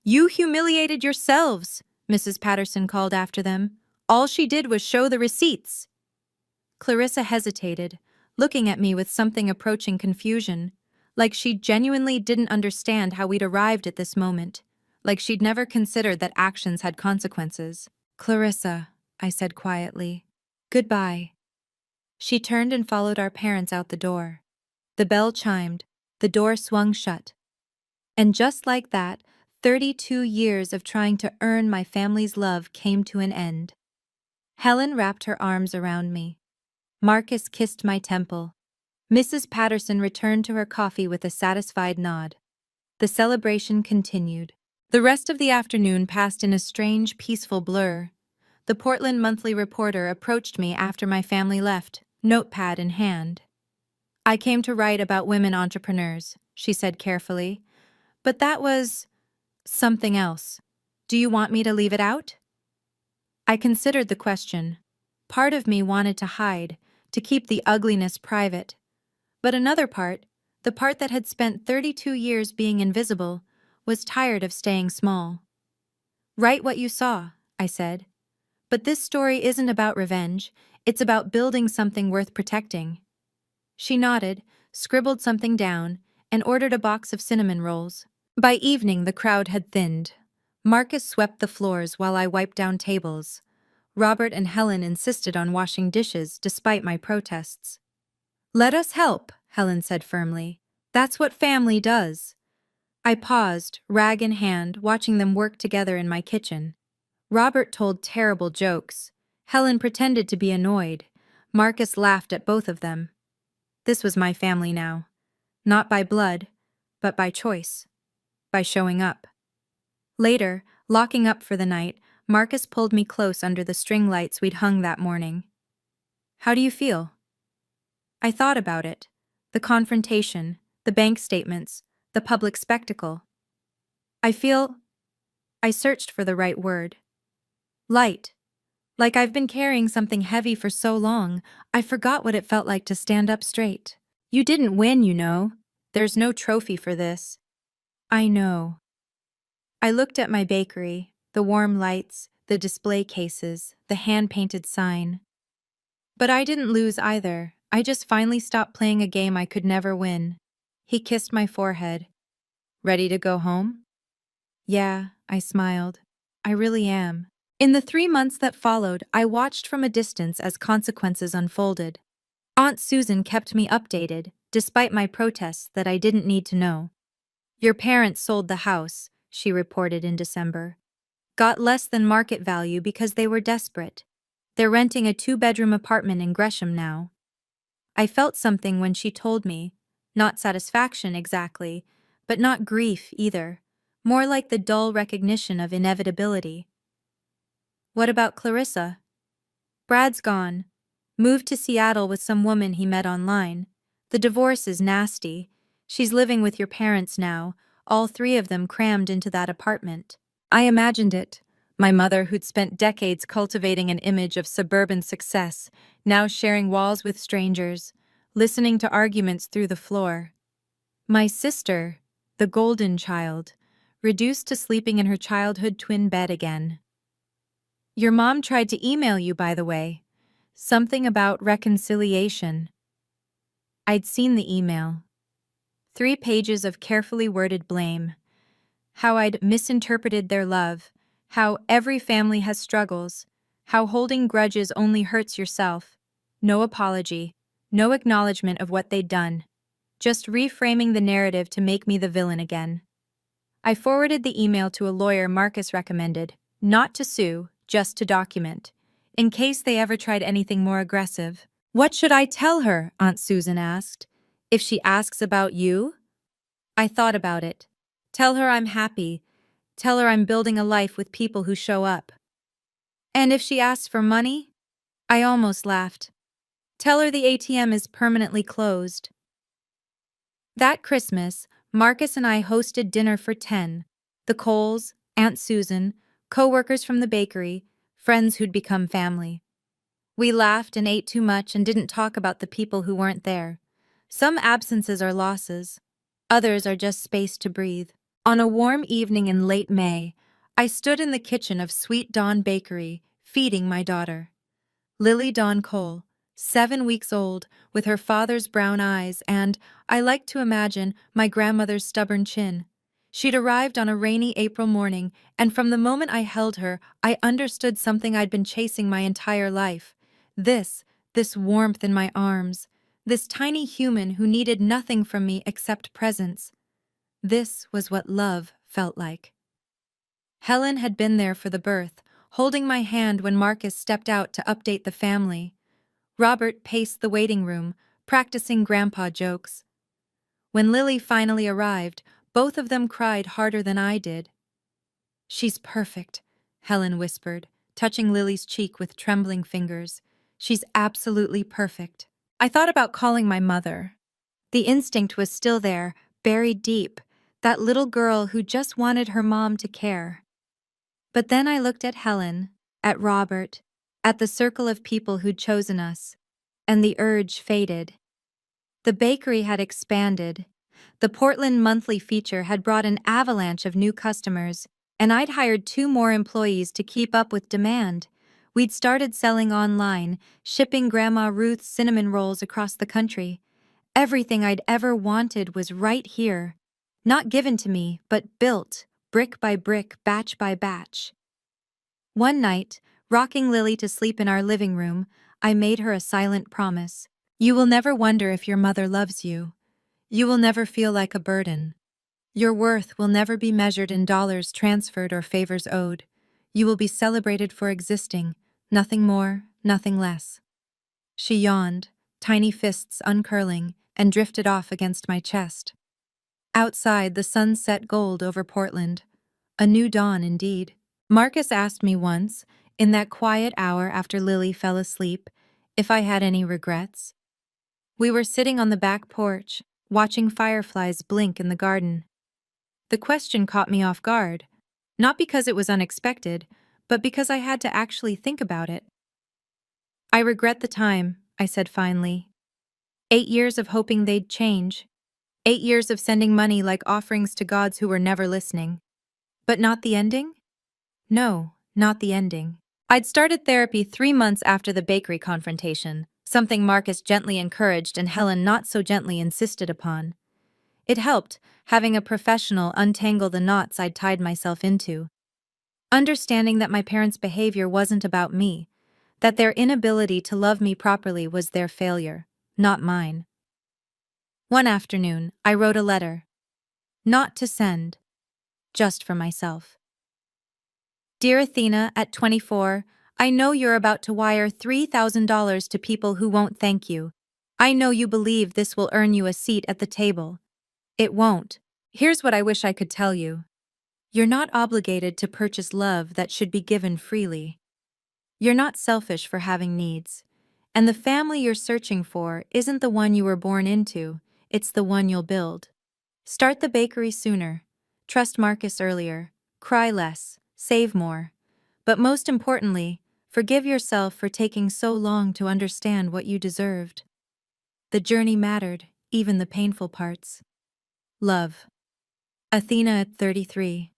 You humiliated yourselves, Mrs. Patterson called after them. All she did was show the receipts. Clarissa hesitated, looking at me with something approaching confusion, like she genuinely didn't understand how we'd arrived at this moment, like she'd never considered that actions had consequences. Clarissa, I said quietly. Goodbye. She turned and followed our parents out the door. The bell chimed, the door swung shut. And just like that, 32 years of trying to earn my family's love came to an end. Helen wrapped her arms around me. Marcus kissed my temple. Mrs. Patterson returned to her coffee with a satisfied nod. The celebration continued. The rest of the afternoon passed in a strange, peaceful blur. The Portland Monthly reporter approached me after my family left, notepad in hand. I came to write about women entrepreneurs, she said carefully. But that was something else. Do you want me to leave it out? I considered the question. Part of me wanted to hide, to keep the ugliness private. But another part, the part that had spent 32 years being invisible, was tired of staying small. Write what you saw, I said. But this story isn't about revenge, it's about building something worth protecting. She nodded, scribbled something down, and ordered a box of cinnamon rolls. By evening, the crowd had thinned. Marcus swept the floors while I wiped down tables. Robert and Helen insisted on washing dishes despite my protests. Let us help, Helen said firmly. That's what family does. I paused, rag in hand, watching them work together in my kitchen. Robert told terrible jokes. Helen pretended to be annoyed. Marcus laughed at both of them. This was my family now. Not by blood, but by choice. By showing up. Later, locking up for the night, Marcus pulled me close under the string lights we'd hung that morning. How do you feel? I thought about it. The confrontation, the bank statements, the public spectacle. I searched for the right word. Light. Like I've been carrying something heavy for so long, I forgot what it felt like to stand up straight. You didn't win, you know. There's no trophy for this. I know. I looked at my bakery, the warm lights, the display cases, the hand-painted sign. But I didn't lose either. I just finally stopped playing a game I could never win. He kissed my forehead. Ready to go home? Yeah, I smiled. I really am. In the 3 months that followed, I watched from a distance as consequences unfolded. Aunt Susan kept me updated, despite my protests that I didn't need to know. Your parents sold the house, she reported in December. Got less than market value because they were desperate. They're renting a 2-bedroom apartment in Gresham now. I felt something when she told me. Not satisfaction exactly, but not grief either. More like the dull recognition of inevitability. What about Clarissa? Brad's gone. Moved to Seattle with some woman he met online. The divorce is nasty. She's living with your parents now, all 3 of them crammed into that apartment. I imagined it. My mother, who'd spent decades cultivating an image of suburban success, now sharing walls with strangers, listening to arguments through the floor. My sister, the golden child, reduced to sleeping in her childhood twin bed again. Your mom tried to email you, by the way. Something about reconciliation. I'd seen the email. 3 pages of carefully worded blame. How I'd misinterpreted their love. How every family has struggles. How holding grudges only hurts yourself. No apology. No acknowledgement of what they'd done. Just reframing the narrative to make me the villain again. I forwarded the email to a lawyer Marcus recommended, not to sue, just to document, in case they ever tried anything more aggressive. What should I tell her? Aunt Susan asked. If she asks about you? I thought about it. Tell her I'm happy. Tell her I'm building a life with people who show up. And if she asks for money? I almost laughed. Tell her the ATM is permanently closed. That Christmas, Marcus and I hosted dinner for 10. The Coles, Aunt Susan, co-workers from the bakery, friends who'd become family. We laughed and ate too much and didn't talk about the people who weren't there. Some absences are losses. Others are just space to breathe. On a warm evening in late May, I stood in the kitchen of Sweet Dawn Bakery, feeding my daughter. Lily Dawn Cole, 7 weeks old, with her father's brown eyes and, I like to imagine, my grandmother's stubborn chin. She'd arrived on a rainy April morning, and from the moment I held her, I understood something I'd been chasing my entire life. This warmth in my arms, this tiny human who needed nothing from me except presence. This was what love felt like. Helen had been there for the birth, holding my hand when Marcus stepped out to update the family. Robert paced the waiting room, practicing grandpa jokes. When Lily finally arrived, both of them cried harder than I did. She's perfect, Helen whispered, touching Lily's cheek with trembling fingers. She's absolutely perfect. I thought about calling my mother. The instinct was still there, buried deep, that little girl who just wanted her mom to care. But then I looked at Helen, at Robert, at the circle of people who'd chosen us, and the urge faded. The bakery had expanded. The Portland Monthly feature had brought an avalanche of new customers, and I'd hired 2 more employees to keep up with demand. We'd started selling online, shipping Grandma Ruth's cinnamon rolls across the country. Everything I'd ever wanted was right here. Not given to me, but built, brick by brick, batch by batch. One night, rocking Lily to sleep in our living room, I made her a silent promise. You will never wonder if your mother loves you. You will never feel like a burden. Your worth will never be measured in dollars transferred or favors owed. You will be celebrated for existing, nothing more, nothing less. She yawned, tiny fists uncurling, and drifted off against my chest. Outside, the sun set gold over Portland. A new dawn indeed. Marcus asked me once, in that quiet hour after Lily fell asleep, if I had any regrets. We were sitting on the back porch, watching fireflies blink in the garden. The question caught me off guard, not because it was unexpected, but because I had to actually think about it. I regret the time, I said finally. 8 years of hoping they'd change. 8 years of sending money like offerings to gods who were never listening. But not the ending? No, not the ending. I'd started therapy 3 months after the bakery confrontation, something Marcus gently encouraged and Helen not so gently insisted upon. It helped, having a professional untangle the knots I'd tied myself into. Understanding that my parents' behavior wasn't about me, that their inability to love me properly was their failure, not mine. One afternoon, I wrote a letter. Not to send, just for myself. Dear Athena, at 24, I know you're about to wire $3,000 to people who won't thank you. I know you believe this will earn you a seat at the table. It won't. Here's what I wish I could tell you. You're not obligated to purchase love that should be given freely. You're not selfish for having needs. And the family you're searching for isn't the one you were born into, it's the one you'll build. Start the bakery sooner. Trust Marcus earlier. Cry less. Save more. But most importantly, forgive yourself for taking so long to understand what you deserved. The journey mattered, even the painful parts. Love. Athena at 33.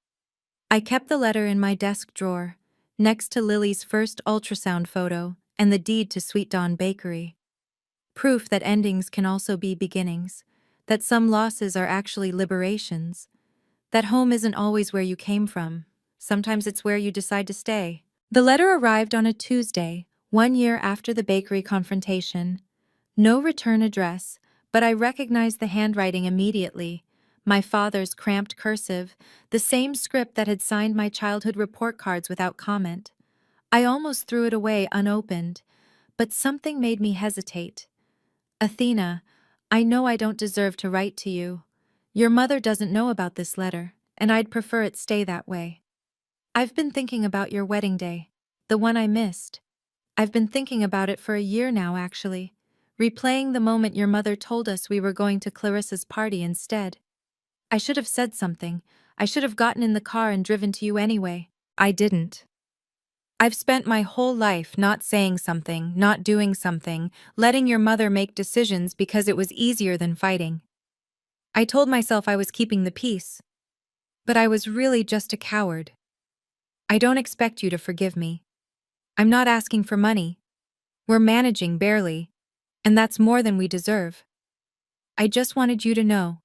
I kept the letter in my desk drawer, next to Lily's first ultrasound photo and the deed to Sweet Dawn Bakery. Proof that endings can also be beginnings, that some losses are actually liberations, that home isn't always where you came from, sometimes it's where you decide to stay. The letter arrived on a Tuesday, 1 year after the bakery confrontation. No return address, but I recognized the handwriting immediately. My father's cramped cursive, the same script that had signed my childhood report cards without comment. I almost threw it away unopened, but something made me hesitate. Athena, I know I don't deserve to write to you. Your mother doesn't know about this letter, and I'd prefer it stay that way. I've been thinking about your wedding day, the one I missed. I've been thinking about it for a year now, actually, replaying the moment your mother told us we were going to Clarissa's party instead. I should have said something. I should have gotten in the car and driven to you anyway. I didn't. I've spent my whole life not saying something, not doing something, letting your mother make decisions because it was easier than fighting. I told myself I was keeping the peace, but I was really just a coward. I don't expect you to forgive me. I'm not asking for money. We're managing barely, and that's more than we deserve. I just wanted you to know.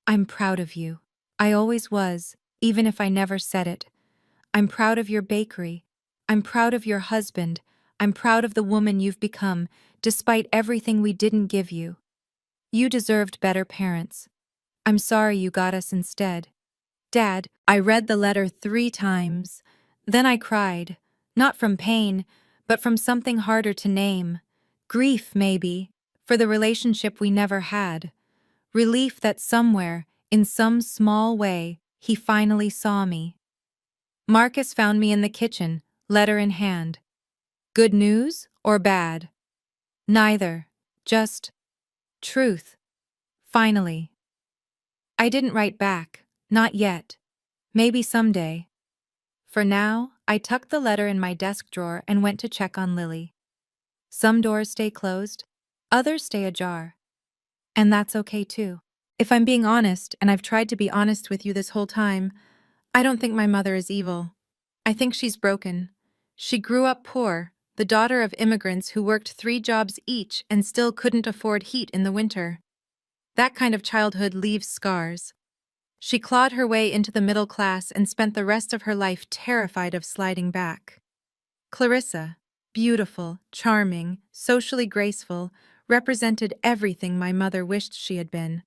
I'm proud of you. I always was, even if I never said it. I'm proud of your bakery. I'm proud of your husband. I'm proud of the woman you've become, despite everything we didn't give you. You deserved better parents. I'm sorry you got us instead. Dad, I read the letter 3 times. Then I cried, not from pain, but from something harder to name. Grief, maybe, for the relationship we never had. Relief that somewhere, in some small way, he finally saw me. Marcus found me in the kitchen, letter in hand. Good news or bad? Neither. Just truth. Finally. I didn't write back. Not yet. Maybe someday. For now, I tucked the letter in my desk drawer and went to check on Lily. Some doors stay closed, others stay ajar. And that's okay too. If I'm being honest, and I've tried to be honest with you this whole time, I don't think my mother is evil. I think she's broken. She grew up poor, the daughter of immigrants who worked 3 jobs each and still couldn't afford heat in the winter. That kind of childhood leaves scars. She clawed her way into the middle class and spent the rest of her life terrified of sliding back. Clarissa, beautiful, charming, socially graceful, represented everything my mother wished she had been.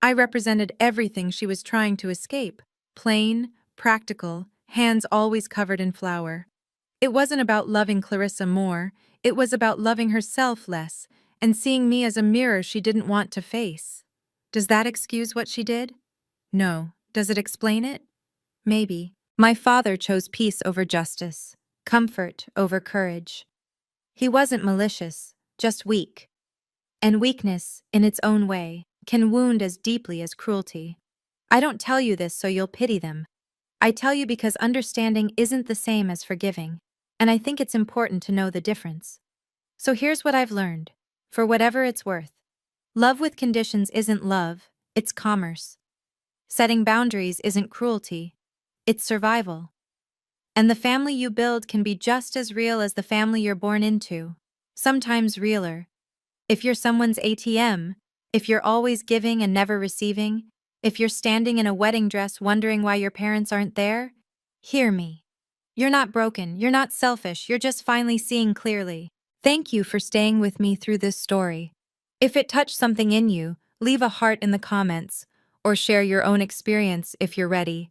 I represented everything she was trying to escape. Plain, practical, hands always covered in flour. It wasn't about loving Clarissa more, it was about loving herself less, and seeing me as a mirror she didn't want to face. Does that excuse what she did? No. Does it explain it? Maybe. My father chose peace over justice, comfort over courage. He wasn't malicious, just weak. And weakness, in its own way, can wound as deeply as cruelty. I don't tell you this so you'll pity them. I tell you because understanding isn't the same as forgiving, and I think it's important to know the difference. So here's what I've learned. For whatever it's worth, love with conditions isn't love, it's commerce. Setting boundaries isn't cruelty, it's survival. And the family you build can be just as real as the family you're born into, sometimes realer. If you're someone's ATM, if you're always giving and never receiving, if you're standing in a wedding dress wondering why your parents aren't there, hear me. You're not broken, you're not selfish, you're just finally seeing clearly. Thank you for staying with me through this story. If it touched something in you, leave a heart in the comments, or share your own experience if you're ready.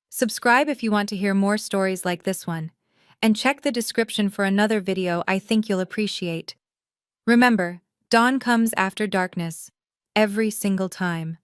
Subscribe if you want to hear more stories like this one, and check the description for another video I think you'll appreciate. Remember, dawn comes after darkness, every single time.